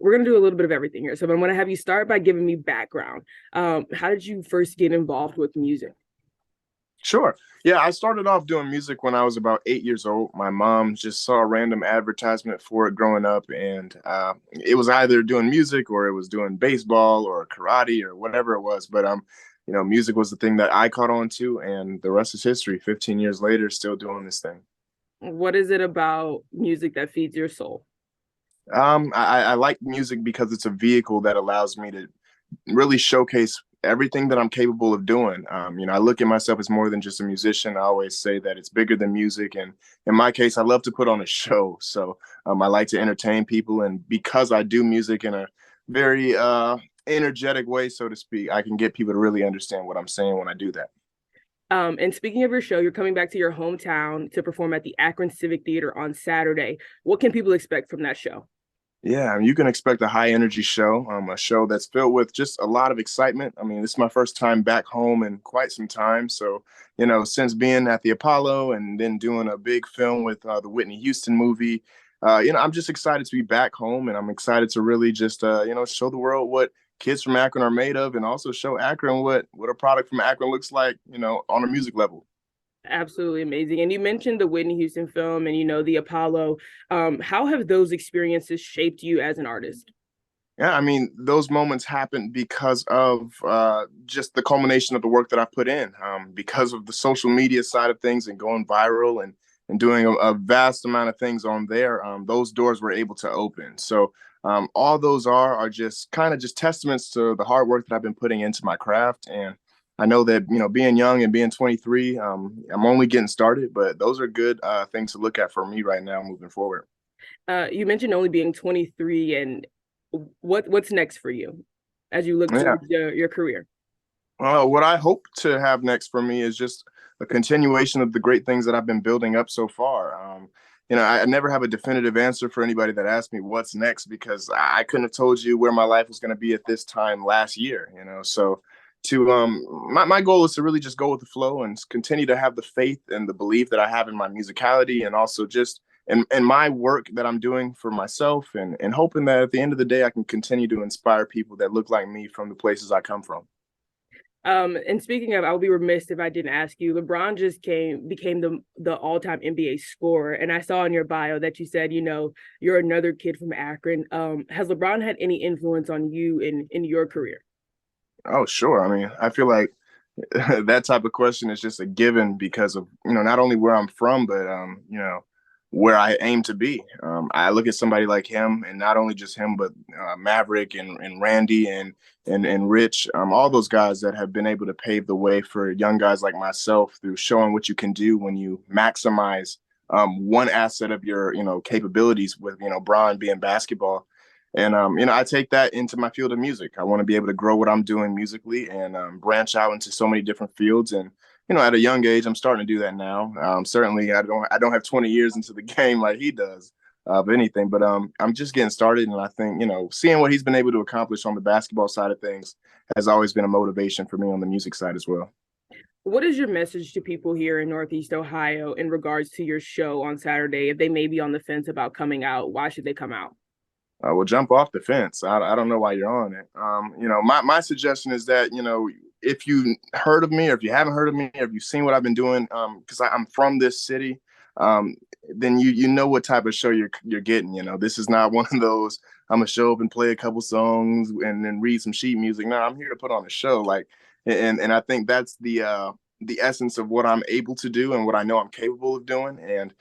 we're gonna do a little bit of everything here. So I'm gonna have you start by giving me background. How did you first get involved with music? Sure. Yeah, I started off doing music when I was about 8 years old. My mom just saw a random advertisement for it growing up, and it was either doing music or it was doing baseball or karate or whatever it was. But music was the thing that I caught on to, and the rest is history. 15 years later, still doing this thing. What is it about music that feeds your soul? I like music because it's a vehicle that allows me to really showcase everything that I'm capable of doing. I look at myself as more than just a musician. I always say that it's bigger than music. And in my case, I love to put on a show. So I like to entertain people. And because I do music in a very energetic way, so to speak, I can get people to really understand what I'm saying when I do that. And speaking of your show, you're coming back to your hometown to perform at the Akron Civic Theater on Saturday. What can people expect from that show? Yeah, you can expect a high energy show, a show that's filled with just a lot of excitement. I mean, this is my first time back home in quite some time. So, since being at the Apollo and then doing a big film with the Whitney Houston movie, I'm just excited to be back home, and I'm excited to really just, show the world what kids from Akron are made of, and also show Akron what a product from Akron looks like, on a music level. Absolutely amazing. And you mentioned the Whitney Houston film and the Apollo. How have those experiences shaped you as an artist? Yeah, I mean, those moments happen because of just the culmination of the work that I put in, because of the social media side of things and going viral and doing a vast amount of things on there. Those doors were able to open. So all those are just kind of just testaments to the hard work that I've been putting into my craft. And I know that, being young and being 23, I'm only getting started, but those are good things to look at for me right now moving forward. You mentioned only being 23, and what's next for you as you look Yeah. towards your career? What I hope to have next for me is just a continuation of the great things that I've been building up so far. I never have a definitive answer for anybody that asks me what's next because I couldn't have told you where my life was going to be at this time last year. So to my goal is to really just go with the flow and continue to have the faith and the belief that I have in my musicality and also just and my work that I'm doing for myself and hoping that at the end of the day I can continue to inspire people that look like me from the places I come from. And speaking of, I would be remiss if I didn't ask you. LeBron just became the all-time NBA scorer, and I saw in your bio that you said, you're another kid from Akron. Has LeBron had any influence on you in your career? Oh, sure. I mean, I feel like that type of question is just a given because of not only where I'm from, but where I aim to be. I look at somebody like him, and not only just him, but Maverick and Randy and Rich, all those guys that have been able to pave the way for young guys like myself through showing what you can do when you maximize one asset of your capabilities with Bron being basketball. And I take that into my field of music. I want to be able to grow what I'm doing musically and branch out into so many different fields. And at a young age, I'm starting to do that now. Certainly, I don't have 20 years into the game like he does of anything, but I'm just getting started. And I think seeing what he's been able to accomplish on the basketball side of things has always been a motivation for me on the music side as well. What is your message to people here in Northeast Ohio in regards to your show on Saturday? If they may be on the fence about coming out, why should they come out? Well, jump off the fence. I don't know why you're on it. My suggestion is that, if you heard of me or if you haven't heard of me or if you've seen what I've been doing, because I'm from this city, then you know what type of show you're getting. This is not one of those, I'm gonna show up and play a couple songs and then read some sheet music. No, I'm here to put on a show. Like, and I think that's the essence of what I'm able to do and what I know I'm capable of doing. And,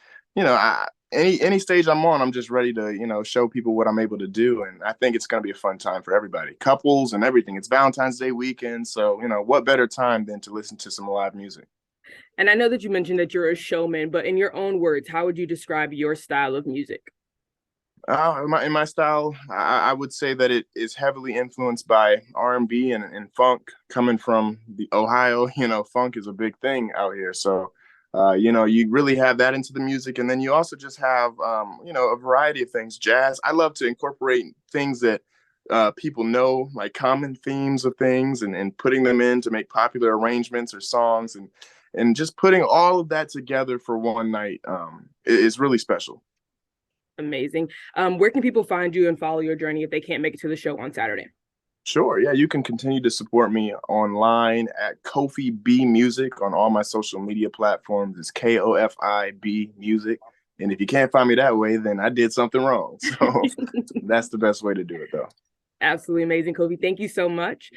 any stage I'm on, I'm just ready to, show people what I'm able to do. And I think it's going to be a fun time for everybody, couples and everything. It's Valentine's Day weekend. So, what better time than to listen to some live music? And I know that you mentioned that you're a showman, but in your own words, how would you describe your style of music? In my style, I would say that it is heavily influenced by R&B and funk coming from the Ohio. Funk is a big thing out here. So, you really have that into the music. And then you also just have, a variety of things. Jazz. I love to incorporate things that people know, like common themes of things and putting them in to make popular arrangements or songs. And just putting all of that together for one night is really special. Amazing. Where can people find you and follow your journey if they can't make it to the show on Saturday? Sure. Yeah, you can continue to support me online at Kofi B Music on all my social media platforms. It's KOFI B Music. And if you can't find me that way, then I did something wrong. So that's the best way to do it, though. Absolutely amazing, Kobe. Thank you so much.